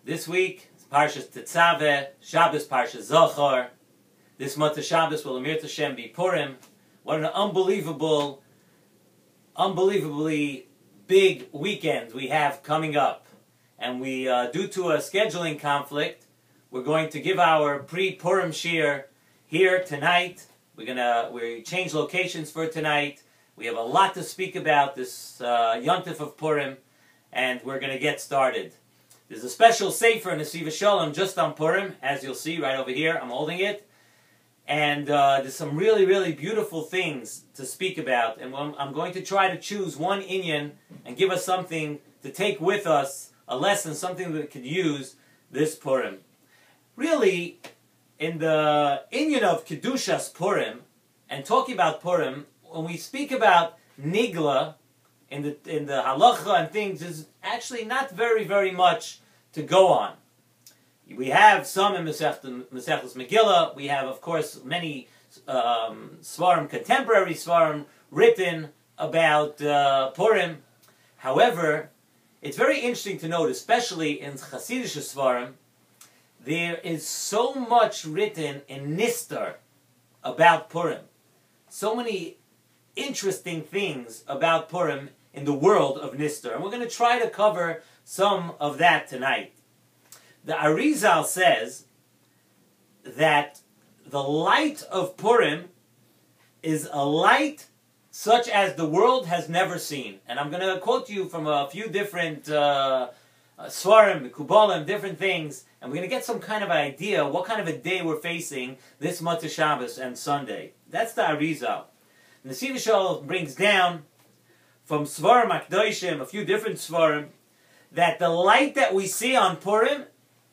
This week, Parshas Tetzaveh, Shabbos Parshas Zohar. This month of Shabbos will Amir Tashem be Purim. What an unbelievably big weekend we have coming up. And we, due to a scheduling conflict, we're going to give our pre-Purim Shiur here tonight. We change locations for tonight. We have a lot to speak about this Yontif of Purim, and we're going to get started. There's a special sefer in Nesivos Shalom just on Purim, as you'll see right over here. I'm holding it. And there's some really, really beautiful things to speak about. And I'm going to try to choose one inyan and give us something to take with us, a lesson, something that we could use this Purim. Really, in the inyan of Kedushas Purim, and talking about Purim, when we speak about Nigla, in the halacha and things, there's actually not very much to go on. We have some in Masechtas Megillah. We have, of course, many svarim, contemporary svarim, written about Purim. However, it's very interesting to note, especially in Hasidic svarim, there is so much written in Nistar about Purim. So many interesting things about Purim in the world of Nistar. And we're going to try to cover some of that tonight. The Arizal says that the light of Purim is a light such as the world has never seen. And I'm going to quote you from a few different svarim, kubalim, different things, and we're going to get some kind of idea what kind of a day we're facing this month of Shabbos and Sunday. That's the Arizal. Nesivos Shalom brings down from Svarim Akdoshim, a few different Svarim, that the light that we see on Purim,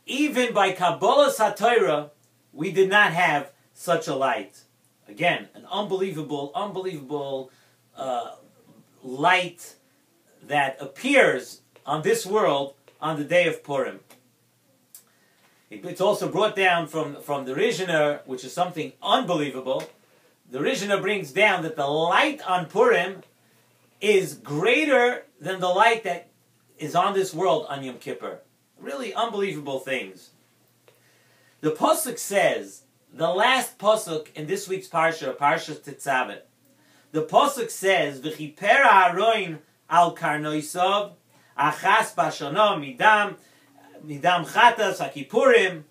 even by Kabbalas HaTorah, we did not have such a light. Again, an unbelievable light that appears on this world on the day of Purim. It's also brought down from the Rishner, which is something unbelievable. The Rishner brings down that the light on Purim is greater than the light that is on this world on Yom Kippur. Really unbelievable things. The Pasuk says, the last Pasuk in this week's Parsha, Parshas Tetzaveh, the Pasuk says, V'chiper ha'aroin al karnoisav, achas b'shana midam chatas hakipurim.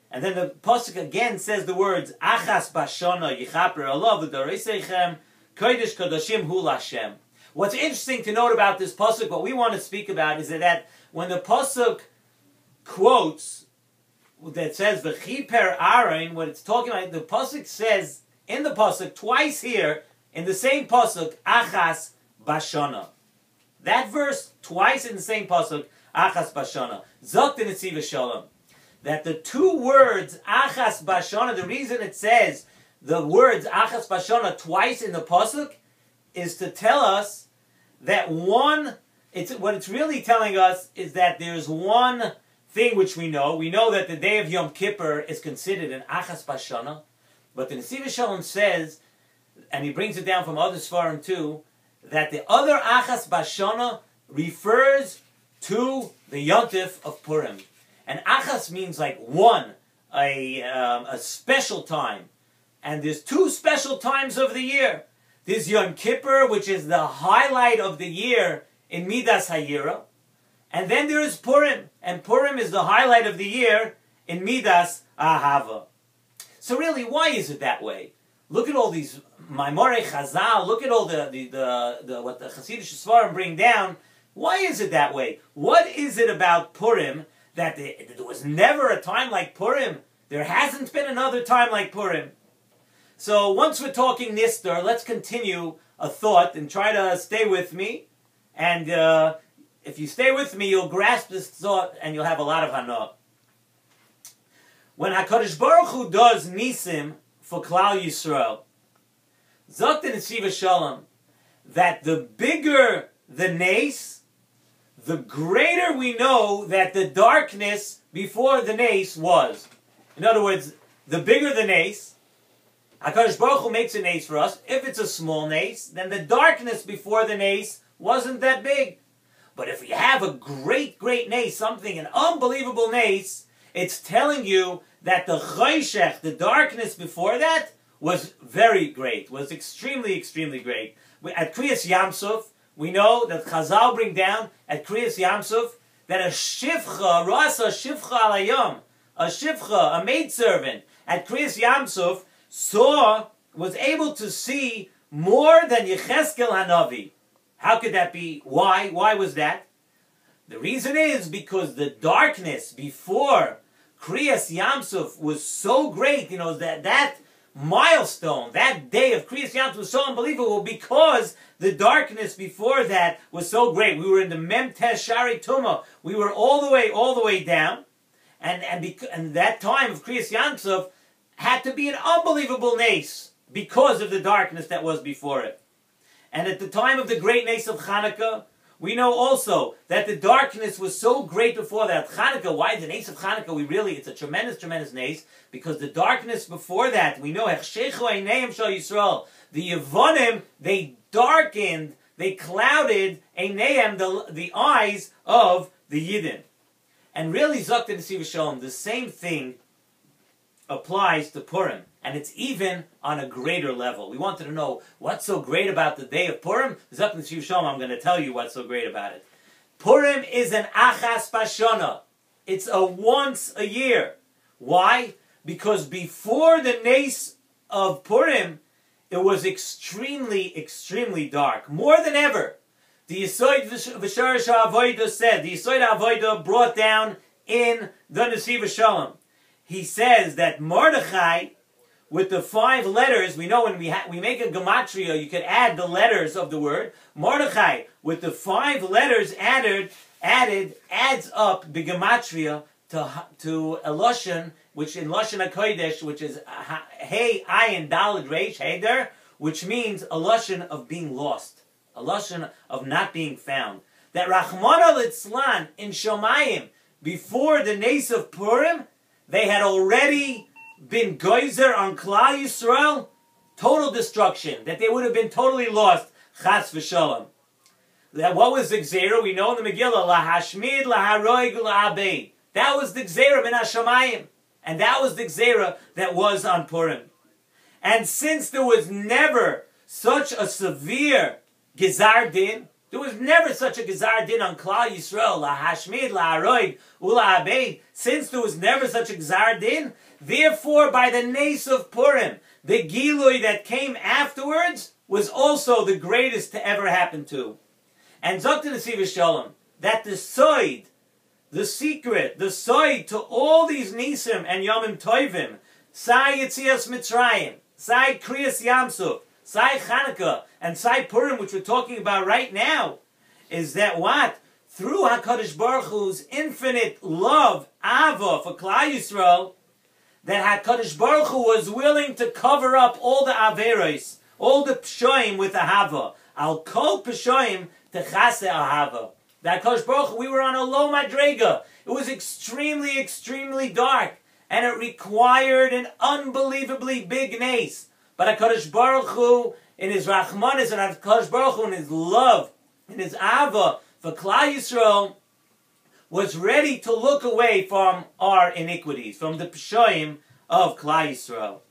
And then the Pasuk again says the words, Achas b'shana yichaper alav v'doreseichem, kodesh kodashim hu l'Hashem. What's interesting to note about this Pasuk, what we want to speak about, is that when the Pasuk quotes, that says, V'chiper Aaron, what it's talking about, the Pasuk says, in the Pasuk, twice here, in the same Pasuk, Achas b'shana. That verse, twice in the same Pasuk, Achas b'shana. Zok the Nesivos Shalom. That the two words, Achas b'shana, the reason it says the words Achas b'shana twice in the Pasuk, is to tell us that what it's really telling us is that there's one thing which we know. We know that the day of Yom Kippur is considered an Achas b'shana, but the Nesivos Shalom says, and he brings it down from other Svarim too, that the other Achas b'shana refers to the Yontif of Purim. And Achas means like one, a special time. And there's two special times of the year. There's Yom Kippur, which is the highlight of the year in Midas Hayira. And then there is Purim. And Purim is the highlight of the year in Midas Ahava. So really, why is it that way? Look at all these Maimorei Chazal. Look at all what the Hasidic Svarim bring down. Why is it that way? What is it about Purim that there was never a time like Purim? There hasn't been another time like Purim. So once we're talking Nistar, let's continue a thought and try to stay with me. And if you stay with me, you'll grasp this thought and you'll have a lot of hana. When HaKadosh Baruch Hu does Nisim for Klal Yisrael, Zok the Nesivos Shalom, that the bigger the Nes, the greater we know that the darkness before the Nes was. In other words, the bigger the Nes, HaKadosh Baruch Hu makes a Nes for us. If it's a small Nes, then the darkness before the Nes wasn't that big. But if you have a great, great nace, something, an unbelievable nace, it's telling you that the choshech, the darkness before that, was very great, was extremely, extremely great. At Kriyas Yamsuf, we know that Chazal bring down at Kriyas Yamsuf that a shifcha, rasa shifcha alayom, a shifcha, a maidservant at Kriyas Yamsuf was able to see more than Yecheskel Hanavi. How could that be? Why? Why was that? The reason is because the darkness before Kriyas Yamsuf was so great, that milestone, that day of Kriyas Yamsuf was so unbelievable because the darkness before that was so great. We were in the Memtes Shari Tuma. We were all the way down. And that time of Kriyas Yamsuf had to be an unbelievable nace because of the darkness that was before it. And at the time of the great nace of Hanukkah, we know also that the darkness was so great before that. Hanukkah, why the nace of Hanukkah? It's a tremendous, tremendous nace, because the darkness before that, we know, the Yevonim, they darkened, they clouded the eyes of the Yidden. And really, Zok the Nesivos Shalom, the same thing applies to Purim. And it's even on a greater level. We wanted to know what's so great about the day of Purim. Zok the Nesivos Shalom, I'm going to tell you what's so great about it. Purim is an achas bashana. It's a once a year. Why? Because before the nace of Purim, it was extremely, extremely dark. More than ever. The Yesod V'Sharash HaAvodah said, the Yesod HaAvodah brought down in the Nesivos Shalom. He says that Mordechai, with the 5 letters, we know when we make a gematria, you could add the letters of the word. Mordechai, with the 5 letters added, adds up the gematria to a lashon, which in Lashon HaKodesh, which is Hey, Ayin, Daled, Reish, Heder, which means a lashon of being lost, a lashon of not being found. That Rachmana Litzlan in Shomayim, before the nace of Purim, they had already been geyser on Klal Yisrael, total destruction, that they would have been totally lost, chas v'shalom. That what was the gzeira? We know in the Megillah, lahashmid, laharoig, lahabed. That was the gzeira min hashamayim, and that was the gzeira that was on Purim. And since there was never such a severe gezar din, there was never such a gezar din on Klal Yisrael, lahashmid, laharoig, ulahabed. Since there was never such a gezar din, therefore, by the nace of Purim, the Gilui that came afterwards was also the greatest to ever happen to. And Zok the Nesivos Shalom, that the soid, the secret, the soid to all these Nisim and Yomim Tovim, Sai Yetzias Mitzrayim, Sai Kriyas Yamsuf, Sai Chanukah, and Sai Purim, which we're talking about right now, is that what? Through HaKadosh Baruch Hu's infinite love, Ava, for Klal Yisrael, that HaKadosh Baruch Hu was willing to cover up all the Averos, all the Pshoim with Ahava. Al Kol Pshoim Techase Ahava. That HaKadosh Baruch Hu, we were on a low madrega. It was extremely, extremely dark. And it required an unbelievably big nace. But HaKadosh Baruch Hu, in His Rachmanis, and HaKadosh Baruch Hu, in His love, in His Ahava, for Klal Yisrael, was ready to look away from our iniquities, from the Pshoim of Klal Yisrael.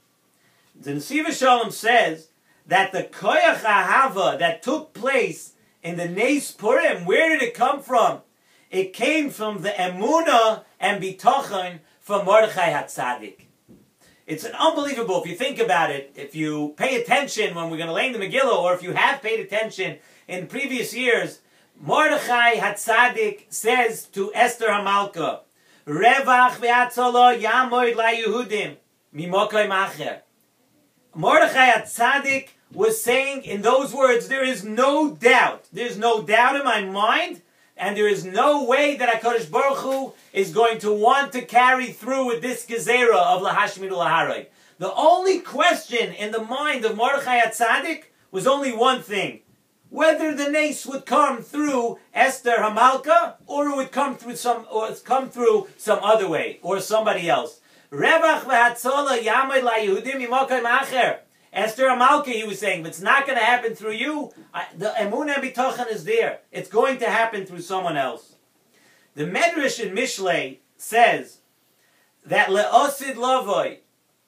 The Nesivos Shalom says that the Koyach Ahava that took place in the Nes Purim, where did it come from? It came from the Emunah and Bitochen from Mordechai HaTzadik. It's an unbelievable, if you think about it, if you pay attention when we're going to lay in the Megillah, or if you have paid attention in previous years, Mordechai HaTzadik says to Esther HaMalka, Revach ve'atzala yamoid la'Yehudim mimokai macher. Mordechai HaTzadik was saying in those words, there is no doubt. There's no doubt in my mind, and there is no way that HaKadosh Baruch Hu is going to want to carry through with this gezerah of lahashmid u'laharoi. The only question in the mind of Mordechai HaTzadik was only one thing: whether the nace would come through Esther Hamalka, or it would come through some other way, or somebody else. Revach v'hatzola yamid la'Yehudim mimokai macher. Esther Amalka, he was saying, if it's not going to happen through you, the emunah and bitachon is there. It's going to happen through someone else. The Medrash in Mishlei says that le'osid lavoi,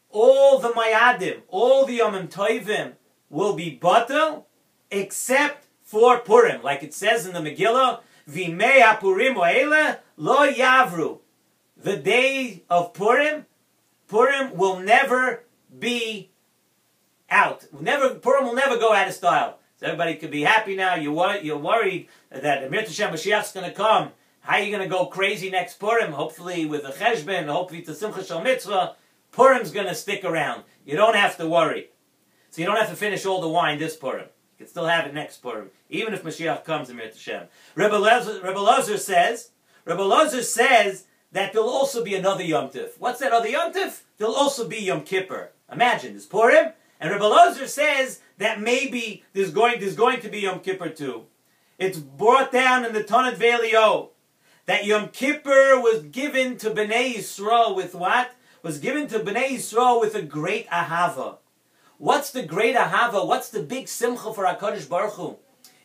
all the mayadim, all the yomim toivim will be batel, except for Purim. Like it says in the Megillah, v'mei hapurim o'ele lo yavru. The day of Purim will never be out. Purim will never go out of style. So everybody could be happy now. You're worried that Amir Tashem Mashiach's going to come. How are you going to go crazy next Purim? Hopefully with a cheshbon, hopefully to Simcha Shal Mitzvah. Purim's going to stick around. You don't have to worry. So you don't have to finish all the wine this Purim. You can still have it next Purim, even if Mashiach comes, Amir Tashem. Rebbe Lozer says that there'll also be another Yom Tif. What's that other Yom Tif? There'll also be Yom Kippur. Imagine, there's Purim, and Rebbe Lozer says that maybe there's going to be Yom Kippur too. It's brought down in the Tanat Ve'elio that Yom Kippur was given to Bnei Yisrael with what? Was given to Bnei Yisrael with a great ahava. What's the great ahava? What's the big simcha for HaKadosh Baruch Hu?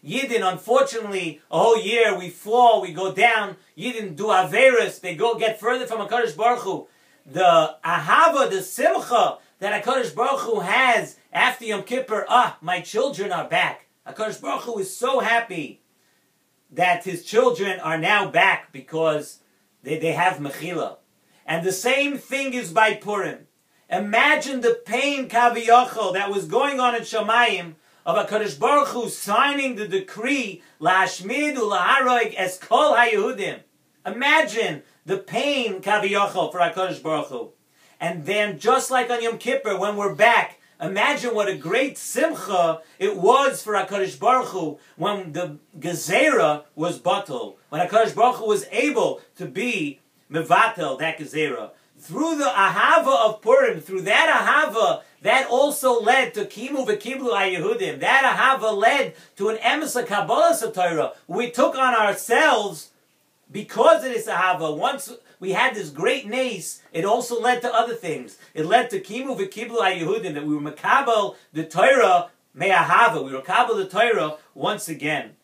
Yidden, unfortunately, a whole year we fall, we go down. Yidden do averis, they get further from HaKadosh Baruch Hu. The ahava, the simcha that HaKadosh Baruch Hu has after Yom Kippur, my children are back. HaKadosh Baruch Hu is so happy that his children are now back because they have mechila. And the same thing is by Purim. Imagine the pain, kaviyachol, that was going on in Shamayim of HaKadosh Baruch Hu signing the decree, la'ashmid u'la'harog es kol ha'yehudim. Imagine the pain, kaviyachol, for HaKadosh Baruch Hu. And then, just like on Yom Kippur, when we're back, imagine what a great simcha it was for HaKadosh Baruch Hu when the gezerah was batel, when HaKadosh Baruch Hu was able to be mevatel, that gezerah. Through the ahava of Purim, through that ahava, that also led to kimu v'kiblu ha'yehudim. That ahava led to an emes HaKabbalah Torah. We took on ourselves, because of this ahava, once we had this great nace, it also led to other things. It led to kimu v'kiblu ha'yehudim, that we were makabel the Torah me'ahava. We were makabel the Torah once again.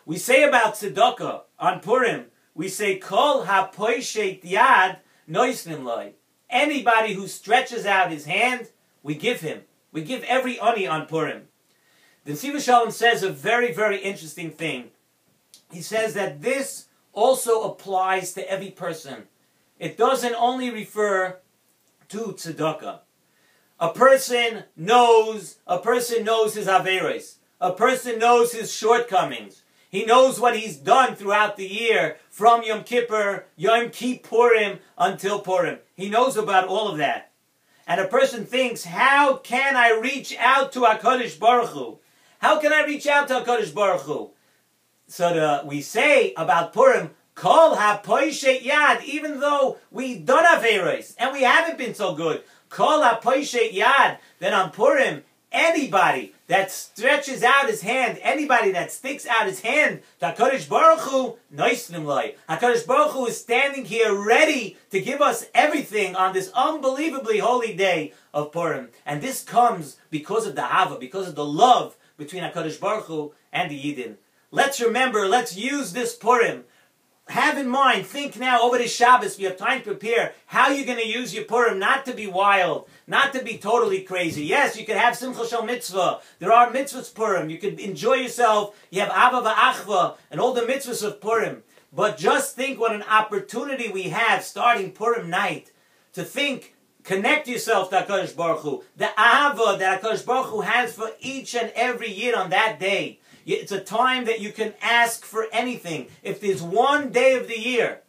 We say about tzedakah on Purim, we say kol ha'poishet yad noisnim loy. Anybody who stretches out his hand, we give him. We give every ani on Purim. The Nesivos Shalom says a very, very interesting thing. He says that this also applies to every person. It doesn't only refer to tzedakah. A person knows his averos. A person knows his shortcomings. He knows what he's done throughout the year, from Yom Kippur, Yom Kippurim, until Purim. He knows about all of that. And a person thinks, how can I reach out to HaKadosh Baruch Hu? How can I reach out to HaKadosh Baruch Hu? So we say about Purim, Kol HaPoishet Yad, even though we've done Averos, and we haven't been so good, Kol HaPoishet Yad, then on Purim, anybody that stretches out his hand, anybody that sticks out his hand to HaKadosh Baruch Hu, noisnim loi. HaKadosh Baruch Hu is standing here ready to give us everything on this unbelievably holy day of Purim. And this comes because of the Hava, because of the love between HaKadosh Baruch Hu and the Yidden. Let's remember, let's use this Purim. Have in mind, think now over the Shabbos, we have time to prepare how you're going to use your Purim, not to be wild, not to be totally crazy. Yes, you can have Simcha Shal Mitzvah. There are mitzvahs Purim. You can enjoy yourself. You have Ava v'Achva and all the mitzvahs of Purim. But just think what an opportunity we have starting Purim night to think, connect yourself to HaKadosh Baruch Hu. The Ava that HaKadosh Baruch Hu has for each and every year on that day. It's a time that you can ask for anything. If there's one day of the year,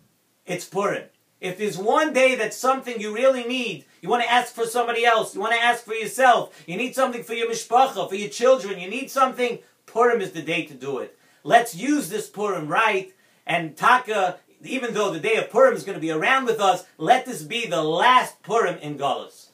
it's Purim. If there's one day that's something you really need, you want to ask for somebody else, you want to ask for yourself, you need something for your mishpacha, for your children, you need something, Purim is the day to do it. Let's use this Purim right, and Taka, even though the day of Purim is going to be around with us, let this be the last Purim in Galus.